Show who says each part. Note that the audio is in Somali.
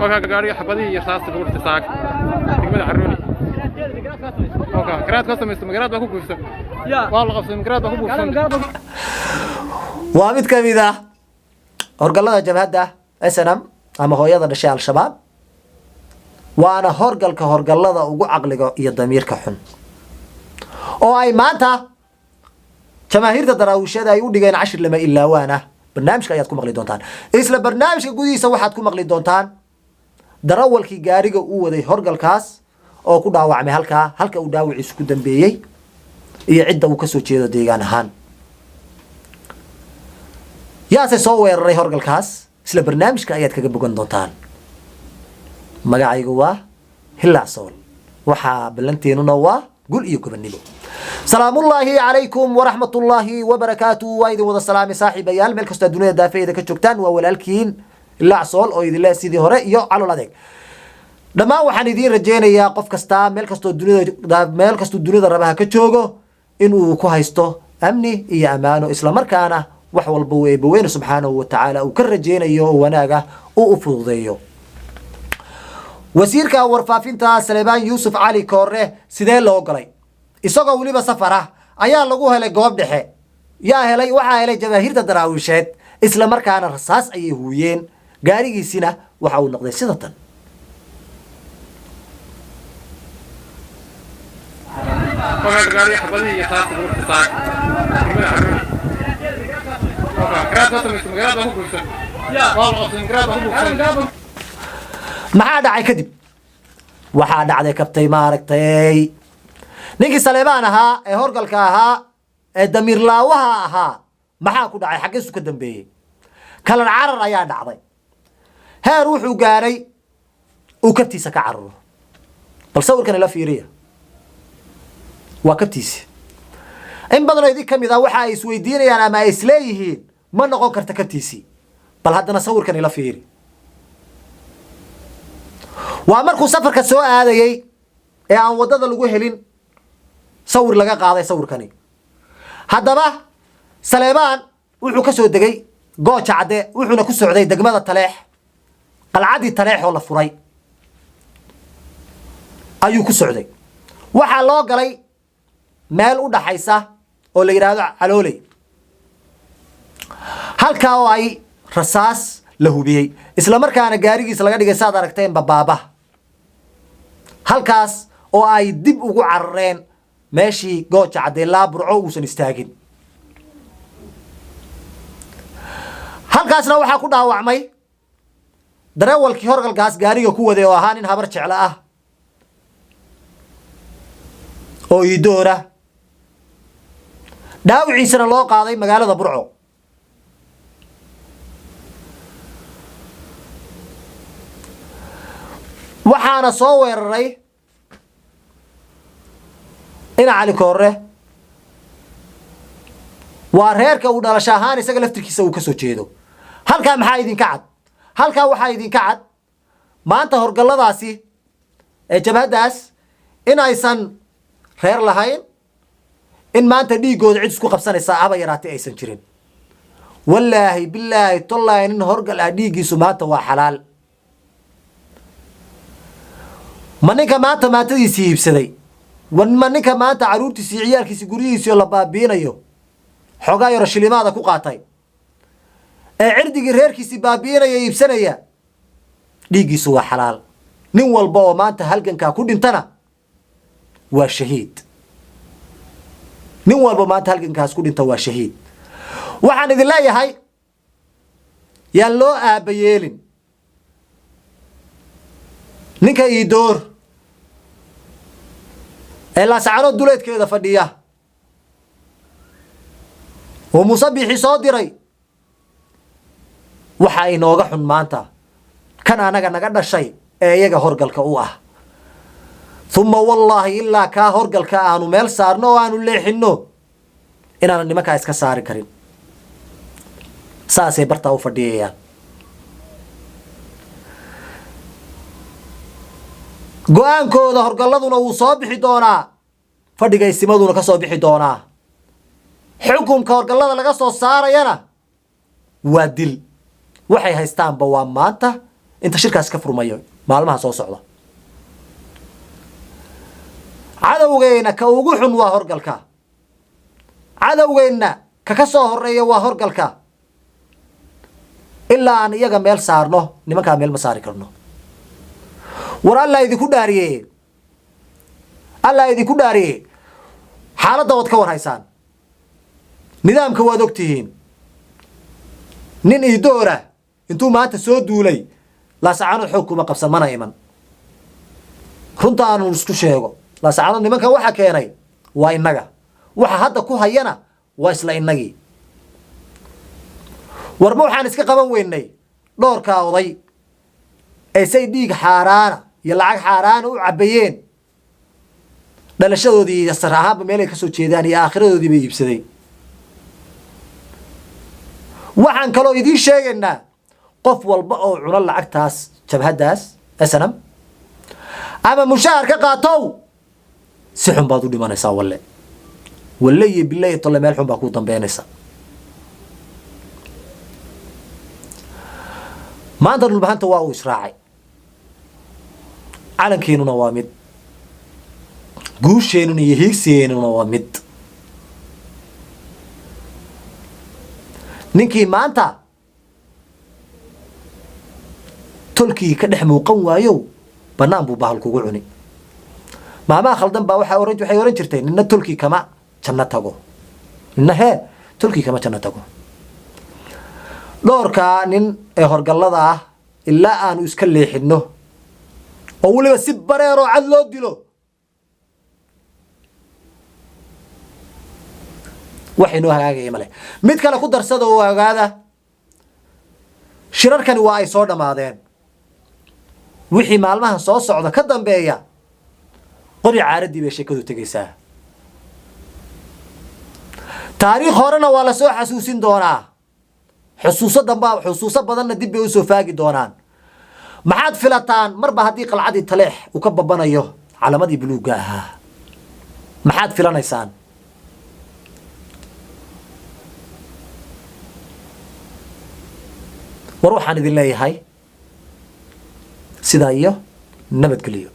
Speaker 1: وكا قاري حبدي يساس تقول تساك تقبل حروني وكا كرات قسم استمرات باكو قفص والله قسم كرات باكو قفص
Speaker 2: وامد كميدا هرقلada jabhada SNM ama hooyada dhashay al-shabaab waana horgalada ugu aqliga iyo damiirka xun oo ay maanta jamaahiirta daraawishada ay u dhigeen 10 lama ilaa waana barnaamijka ayaad ku maqli doontaan isla barnaamijka gudihiisa waxaad ku maqli doontaan darawalkii gaariga uu waday horgalkaas oo ku dhaawacmay halka uu dhaawaciisu ku dambeeyay iyo cidda uu ka soo jeedo deegaan ahaan yaase soo weeraray horgalkaas isla barnaamijka ayaad kaga bogan doontaan magacaygu waa Hilaasool waxa ballanteenu waa gul iyo gobonimo salaamullaahi calaykum waraxmatullaahi wabarakaatuh waa idin wada salaamay saaxiibayaal meel kasta dunida daafeeda ka joogtaan waa walaalkiin Hilaasool oo idin la sidii hore iyo calool adeeg dhamaan waxaan idin rajeynayaa qof kasta meel kasto dunida rabaha ka joogo inuu ku haysto amni iyo amaano isla markaana wax walba weyn subhanahu wa ta'ala uu ka rajeynayo wanaaga uu u fududeeyo wasiirka warfaafinta Salebaan Yuusuf Cali Koore sidee loo galay isagoo waliba safar ah ayaa lagu helay goob dhexe waxa helay jamaahiirta daraawisheed isla markaana rasaas ayay huuyeen gaarigiisina waxa uu noqday sida tan
Speaker 1: وكا قاري حبدي يساس تقول تساك تقبل حروني كرات قسم استمرات باكو قفص والله قسم كرات باكو قفص
Speaker 2: maxaa dhacay kadib waxaa dhacday kabtay maaragtay ninkii Salebaan ahaa ee horgalka ahaa ee damiir laawaha ahaa maxaa ku dhacay xaqiisu ka dambeeyay kala carar ayaa dhacday heer wuxuu gaaray uu kabtiisa ka cararo bal sawirkan la fiiriya waa kabtiisa in badan idin kamid ah waxa ay isweydiinayaan ama ay isleeyihiin ma noqon karta kabtiisi bal haddana sawirkan la fiiri waa markuu safarka soo aadayay ee aan wadada lagu helin sawir laga qaaday sawirkani haddaba Salebaan wuxuu ka soo degay gooja cade wuxuuna ku socday degmada Taleex qalcadii Taleex oo la furay ayuu ku socday waxa loo galay meel u dhaxaysa oo la yiraahdo Calooley halka oo ay rasaas la hubiyay isla markaana gaarigiisa laga dhigay saad aragteen babaaba halkaas oo ay dib ugu carareen meeshii gooja cade la burco uusan istaagin halkaasna waxa ku dhaawacmay darawalkii horgalkaas gaariga ku waday oo ahaa nin habar jecla ah oo idoora dhaawiciisana loo qaaday magaalada burco waxaana soo weeraray ina Cali Koore waa reerka uu dhalasho ahaan isaga laftirkiisa uu ka soo jeedo halka maxaa idin ka cad halka waxa idin ka cad maanta horgaladaasi ee jabhadaas in aysan reer lahayn in maanta dhiigooda cid isku qabsanaysa aba yaraatay aysan jirin wallaahi billaahi tollaahi in horgal ah dhiigiisu maanta waa xalaal maninka maanta maatadiisii iibsaday maninka maanta caruurtiisii ciyaalkiisii gurigiisii la baabiinayo xogaa yaro shilimaada ku qaatay ee cirdigii reerkiisii baabiinaya iibsanaya dhiigiisu waa xalaal nin walba oo maanta halganka ku dhintana waa shahiid nin walba maanta halgankaas ku dhinta waa shahiid waxaan idin leeyahay yaan loo aabayeelin ninka iidoor ee la sacano duleedkeeda fadhiya oo musabixi soo diray waxa inooga xun maanta kan anaga naga dhashay ee iyaga horgalka u ah thumma wallahi illa ka horgalka aanu meel saarno oo aanu leexino inaan nimanka iska saari karin saasay barta u fadhiyayaan go'aankooda horgalladuna wuu soo bixi doonaa fadhiga isimaduna ka soo bixi doonaa xukunka horgallada laga soo saarayana waa dil waxay haystaanba waa maanta inta shirkaas ka furmayo maalmaha soo socda cadowgeena ka ugu xun waa horgalka cadowgeena ka soo horeeya waa horgalka ilaa aan iyaga meel saarno nimankaa meel ma saari karno war alla idinku dhaariyey xaaladda waad ka war haysaan nidaamka waad ogtihiin nin iidoora intuu maanta soo duulay laasacaanood xoog kuma qabsan mana iman runta aanu isku sheego laasacaanood nimanka waxa keenay waa innaga waxa hadda ku hayana waa isla innagii warma waxaan iska qaban weynay dhowrkaa oday ee say dhiig xaaraana iyo lacag xaaraana u cabbayeen dhalashadoodii iyo sar ahaanba meelay ka soo jeedaan iyo aakhiradoodii bay iibsaday waxaan kaloo idiin sheegaynaa qof walba oo cuno lacagtaas jabhaddaas snm ama mushaahar ka qaatow si xun baad u dhimanaysaa walle iyo billahi tolle meel xun baa kuu dambeynaysa maanta dhulbahanta waa uu israacay calankeenuna waa mid guusheenuna iyo hiigseenuna waa mid ninkii maanta tolkii ka dhex muuqan waayow bannaan buu bahal kugu cuni maamaa khaldan baa waxay oran jirtay nina tolkii kama janno tago nina tolkii kama janno tago dhowrkaa nin ee horgallada ah ilaa aanu iska leexinno oo weliba si bareeroo cad loo dilo wax inoo hagaagaya male mid kale ku darsada oo ogaada shirarkani waa ay soo dhammaadeen wixii maalmahan soo socda ka dambeeya qori caaradii bay sheekadu tegaysaa taariikh horena waa la soo xasuusin doonaa xusuuso badanna dib bay u soo faagi doonaan maxaad filataan marba haddii qalcadii taleex uu ka babanayo calamadii buluugga ahaa maxaad filanaysaan war waxaan idin leeyahay sidaa iyo nabadgeliyo